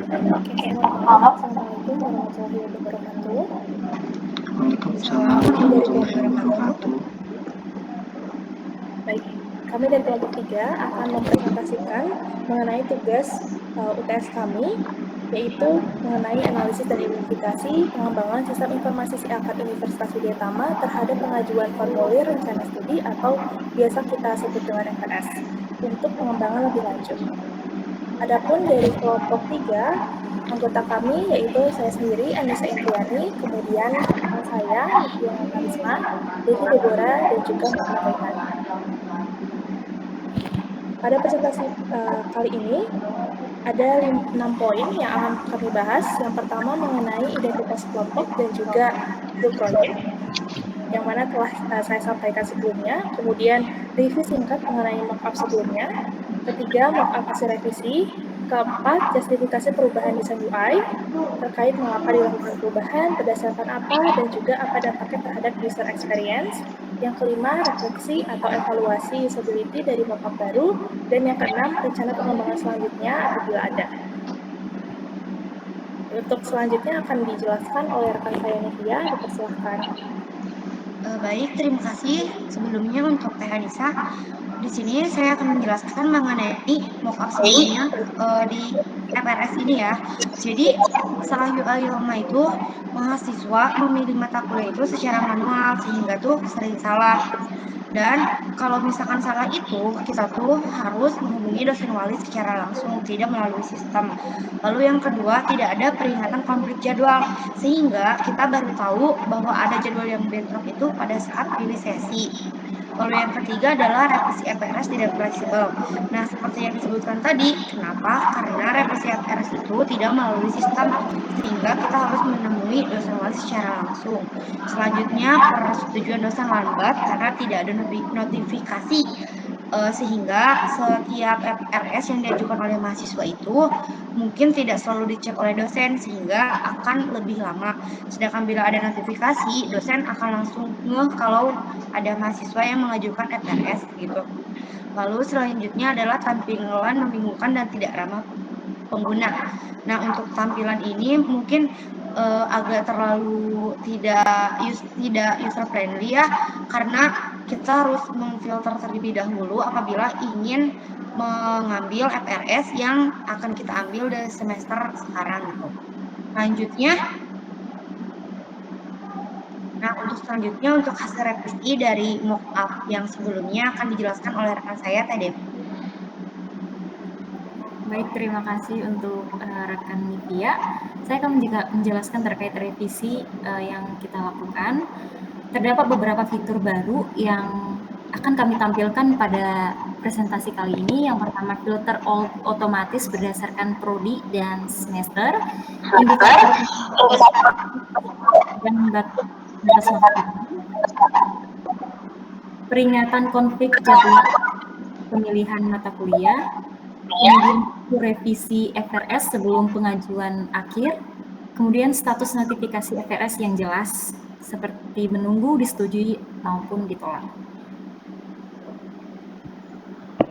Oke, selamat malam. Assalamualaikum warahmatullahi wabarakatuh. Waalaikumsalam Kami dari warahmatullahi kelompok 3, wabarakatuh. baik, kami dari kelompok 3 akan mempresentasikan mengenai tugas UTS kami, yaitu mengenai analisis dan identifikasi pengembangan sistem informasi SIAKAD Universitas Widyatama terhadap pengajuan formulir rencana studi atau biasa kita sebut dengan FRS untuk pengembangan lebih lanjut. Adapun dari kelompok 3, anggota kami yaitu saya sendiri, Anissa Indriani, kemudian saya, Nitya Karisma, Devi Deborah, dan juga Muhammad Raihan. Pada presentasi kali ini, ada 6 poin yang akan kami bahas. Yang pertama mengenai identitas kelompok dan juga field project, yang mana telah saya sampaikan sebelumnya. Kemudian review singkat mengenai mockup sebelumnya. Ketiga, mockup hasil revisi. Keempat, justifikasi perubahan desain UI terkait mengapa dilakukan perubahan, berdasarkan apa, dan juga apa dampaknya terhadap user experience. Yang kelima, refleksi atau evaluasi usability dari mockup baru. Dan yang keenam, rencana pengembangan selanjutnya apabila ada. Untuk selanjutnya akan dijelaskan oleh rekan saya Nivia, dipersilahkan. Baik, terima kasih sebelumnya untuk Teh Anissa. Di sini saya akan menjelaskan mengenai mockup sebelumnya di FRS ini ya. Jadi salah UI lama itu mahasiswa memilih mata kuliah itu secara manual sehingga tuh sering salah. Dan kalau misalkan salah itu, kita tuh harus menghubungi dosen wali secara langsung, tidak melalui sistem. Lalu yang kedua, tidak ada peringatan konflik jadwal, sehingga kita baru tahu bahwa ada jadwal yang bentrok itu pada saat pilih sesi. Lalu yang ketiga adalah revisi FRS tidak fleksibel. Nah, seperti yang disebutkan tadi, kenapa? Karena revisi FRS itu tidak melalui sistem, sehingga kita harus menemui dosen wali secara langsung. Selanjutnya, persetujuan dosen lambat karena tidak ada notifikasi, sehingga setiap FRS yang diajukan oleh mahasiswa itu mungkin tidak selalu dicek oleh dosen, sehingga akan lebih lama. Sedangkan bila ada notifikasi, dosen akan langsung ngeh kalau ada mahasiswa yang mengajukan FRS gitu. Lalu selanjutnya adalah tampilan membingungkan dan tidak ramah pengguna. Nah, untuk tampilan ini mungkin agak terlalu tidak user friendly ya, karena kita harus memfilter terlebih dahulu apabila ingin mengambil FRS yang akan kita ambil dari semester sekarang gitu. Lanjutnya, nah untuk selanjutnya untuk hasil revisi dari mockup yang sebelumnya akan dijelaskan oleh rekan saya Teh Devi. Baik, terima kasih untuk rekan Nivia. Saya akan menjelaskan terkait revisi yang kita lakukan. Terdapat beberapa fitur baru yang akan kami tampilkan pada presentasi kali ini. Yang pertama, filter otomatis berdasarkan prodi dan semester, indikator dan batas waktu, peringatan konflik jadwal pemilihan mata kuliah, kemudian revisi FRS sebelum pengajuan akhir, kemudian status notifikasi FRS yang jelas seperti menunggu, disetujui maupun ditolak.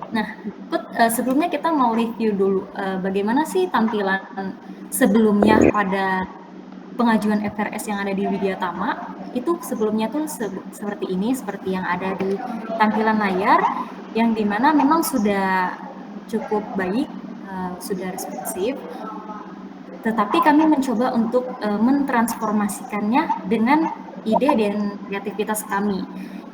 Nah, sebelumnya kita mau review dulu bagaimana sih tampilan sebelumnya pada pengajuan FRS yang ada di Widyatama. Itu sebelumnya tuh seperti ini, seperti yang ada di tampilan layar, yang dimana memang sudah cukup baik, sudah responsif, tetapi kami mencoba untuk mentransformasikannya dengan ide dan kreativitas kami,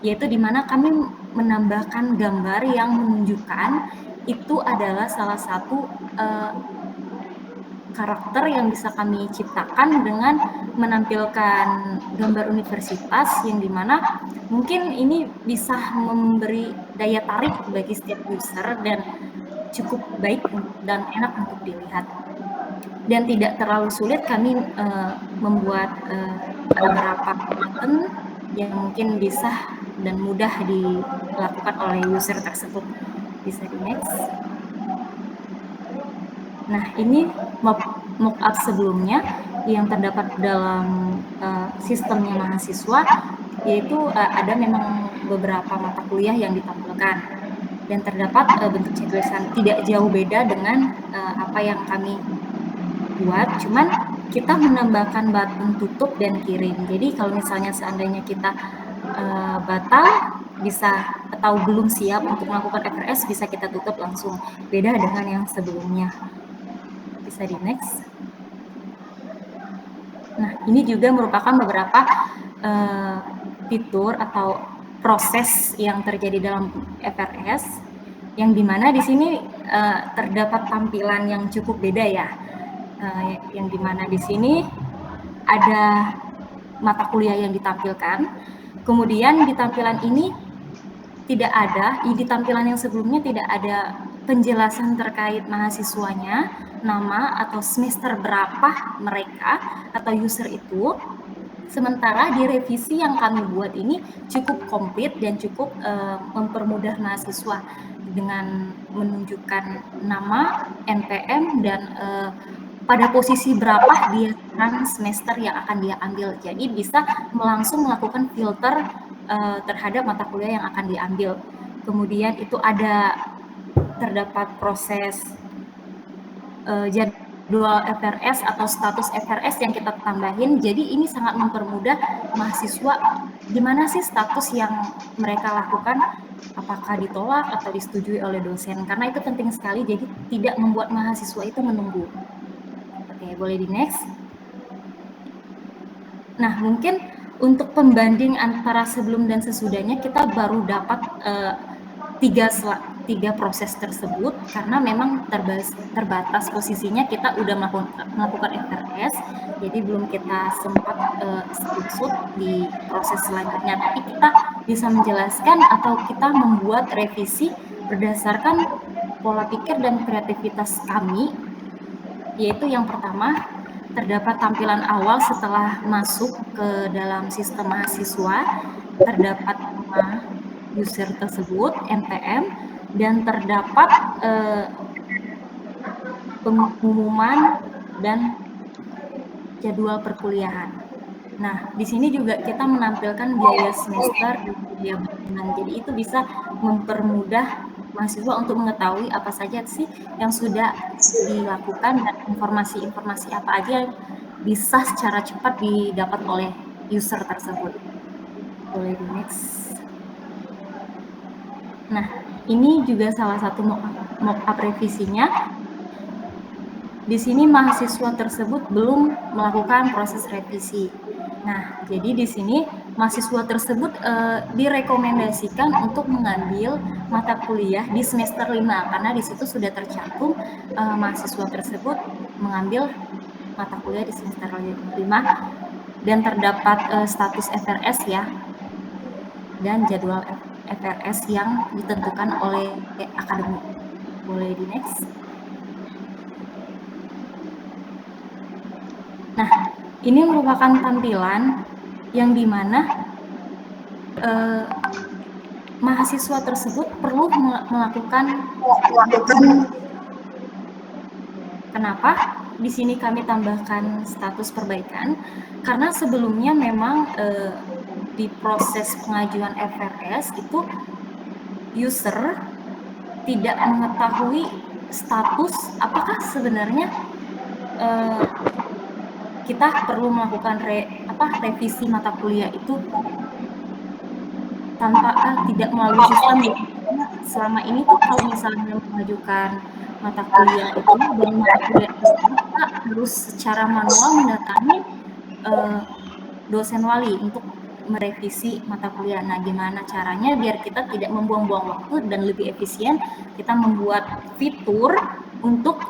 yaitu di mana kami menambahkan gambar yang menunjukkan itu adalah salah satu karakter yang bisa kami ciptakan dengan menampilkan gambar universitas, yang dimana mungkin ini bisa memberi daya tarik bagi setiap user dan cukup baik dan enak untuk dilihat. Dan tidak terlalu sulit kami membuat beberapa button yang mungkin bisa dan mudah dilakukan oleh user tersebut. Bisa di next. Nah, ini mockup sebelumnya yang terdapat dalam sistemnya mahasiswa, yaitu ada memang beberapa mata kuliah yang ditampilkan dan terdapat bentuk checklist tidak jauh beda dengan apa yang kami buat, cuman kita menambahkan button tutup dan kirim. Jadi kalau misalnya seandainya kita batal bisa atau belum siap untuk melakukan FRS, bisa kita tutup langsung. Beda dengan yang sebelumnya. Bisa di next. Nah, ini juga merupakan beberapa fitur atau proses yang terjadi dalam FRS, yang dimana di sini terdapat tampilan yang cukup beda ya, yang dimana di sini ada mata kuliah yang ditampilkan, kemudian di tampilan ini tidak ada, di tampilan yang sebelumnya tidak ada penjelasan terkait mahasiswanya, nama atau semester berapa mereka atau user itu. Sementara di revisi yang kami buat ini cukup komplit dan cukup mempermudah mahasiswa dengan menunjukkan nama, NPM, dan pada posisi berapa dia semester yang akan dia ambil. Jadi bisa langsung melakukan filter terhadap mata kuliah yang akan diambil. Kemudian itu terdapat proses jadwal FRS atau status FRS yang kita tambahin. Jadi ini sangat mempermudah mahasiswa gimana sih status yang mereka lakukan, apakah ditolak atau disetujui oleh dosen, karena itu penting sekali, jadi tidak membuat mahasiswa itu menunggu. Oke, boleh di next. Nah, mungkin untuk pembanding antara sebelum dan sesudahnya kita baru dapat tiga proses tersebut karena memang terbatas posisinya, kita udah melakukan FRS, jadi belum kita sempat screenshot di proses selanjutnya, tapi kita bisa menjelaskan atau kita membuat revisi berdasarkan pola pikir dan kreativitas kami, yaitu yang pertama, terdapat tampilan awal setelah masuk ke dalam sistem mahasiswa, terdapat nama user tersebut, NPM, dan terdapat pengumuman dan jadwal perkuliahan. Nah, di sini juga kita menampilkan biaya semester dan biaya bulanan. Jadi itu bisa mempermudah mahasiswa untuk mengetahui apa saja sih yang sudah dilakukan dan informasi-informasi apa aja yang bisa secara cepat didapat oleh user tersebut. Boleh di next. Nah, ini juga salah satu mock-up revisinya. Di sini mahasiswa tersebut belum melakukan proses revisi. Nah, jadi di sini mahasiswa tersebut direkomendasikan untuk mengambil mata kuliah di semester 5 karena di situ sudah tercantum mahasiswa tersebut mengambil mata kuliah di semester 5 dan terdapat status FRS ya, dan jadwal FRS yang ditentukan oleh akademik. Boleh di next. Nah, ini merupakan tampilan yang dimana mahasiswa tersebut perlu melakukan. Kenapa? Di sini kami tambahkan status perbaikan karena sebelumnya memang di proses pengajuan FRS itu user tidak mengetahui status apakah sebenarnya kita perlu melakukan revisi mata kuliah itu tanpa tidak melalui sistem. Selama ini tuh kalau misalnya mengajukan mata kuliah itu dan mata kuliah itu kita harus secara manual mendatangi dosen wali untuk merevisi mata kuliah. Nah, gimana caranya biar kita tidak membuang-buang waktu dan lebih efisien? Kita membuat fitur untuk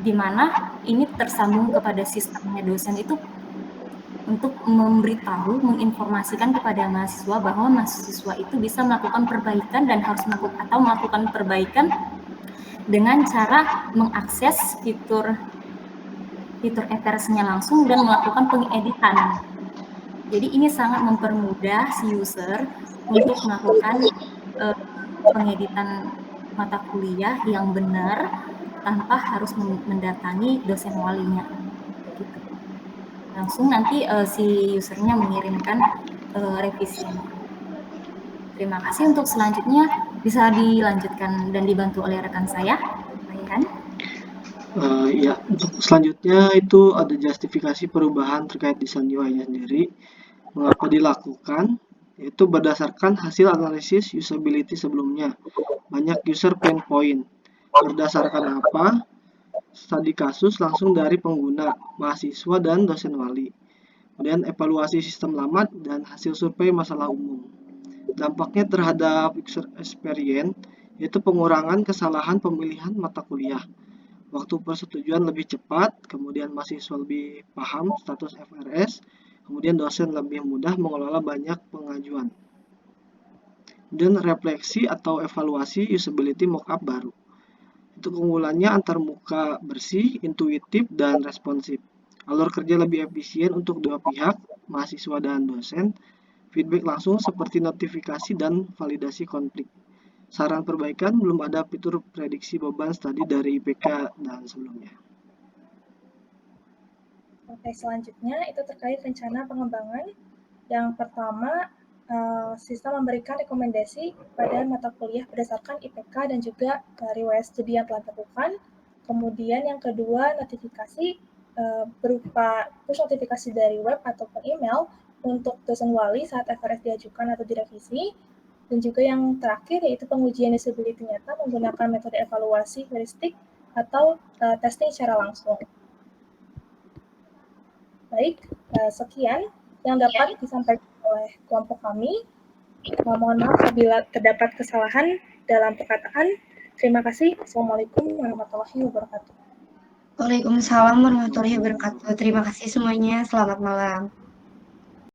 di mana ini tersambung kepada sistemnya dosen itu untuk memberitahu, menginformasikan kepada mahasiswa bahwa mahasiswa itu bisa melakukan perbaikan dan harus melakukan perbaikan dengan cara mengakses fitur FRS-nya langsung dan melakukan pengeditan. Jadi ini sangat mempermudah si user untuk melakukan pengeditan mata kuliah yang benar tanpa harus mendatangi dosen walinya. Gitu. Langsung nanti si usernya mengirimkan revisinya. Terima kasih. Untuk selanjutnya bisa dilanjutkan dan dibantu oleh rekan saya, Pak Ihan. Ya, untuk selanjutnya itu ada justifikasi perubahan terkait desain UI-nya sendiri. Mengapa dilakukan? Yaitu berdasarkan hasil analisis usability sebelumnya. Banyak user pain point. Berdasarkan apa? Studi kasus langsung dari pengguna, mahasiswa, dan dosen wali. Kemudian evaluasi sistem lama dan hasil survei masalah umum. Dampaknya terhadap user experience yaitu pengurangan kesalahan pemilihan mata kuliah. Waktu persetujuan lebih cepat, kemudian mahasiswa lebih paham status FRS, kemudian dosen lebih mudah mengelola banyak pengajuan. Dan refleksi atau evaluasi usability mockup baru. Itu keunggulannya antar muka bersih, intuitif, dan responsif. Alur kerja lebih efisien untuk dua pihak, mahasiswa dan dosen. Feedback langsung seperti notifikasi dan validasi konflik. Saran perbaikan belum ada fitur prediksi beban studi dari IPK dan sebelumnya. Oke, selanjutnya itu terkait rencana pengembangan. Yang pertama, sistem memberikan rekomendasi pada mata kuliah berdasarkan IPK dan juga riwayat studi yang telah dilakukan. Kemudian yang kedua, notifikasi berupa push notifikasi dari web ataupun email untuk dosen wali saat FRS diajukan atau direvisi. Dan juga yang terakhir yaitu pengujian usability nyata menggunakan metode evaluasi heuristik atau testing secara langsung. Baik, sekian yang dapat disampaikan oleh kelompok kami. Mohon maaf apabila terdapat kesalahan dalam perkataan. Terima kasih. Assalamualaikum warahmatullahi wabarakatuh. Waalaikumsalam warahmatullahi wabarakatuh. Terima kasih semuanya. Selamat malam.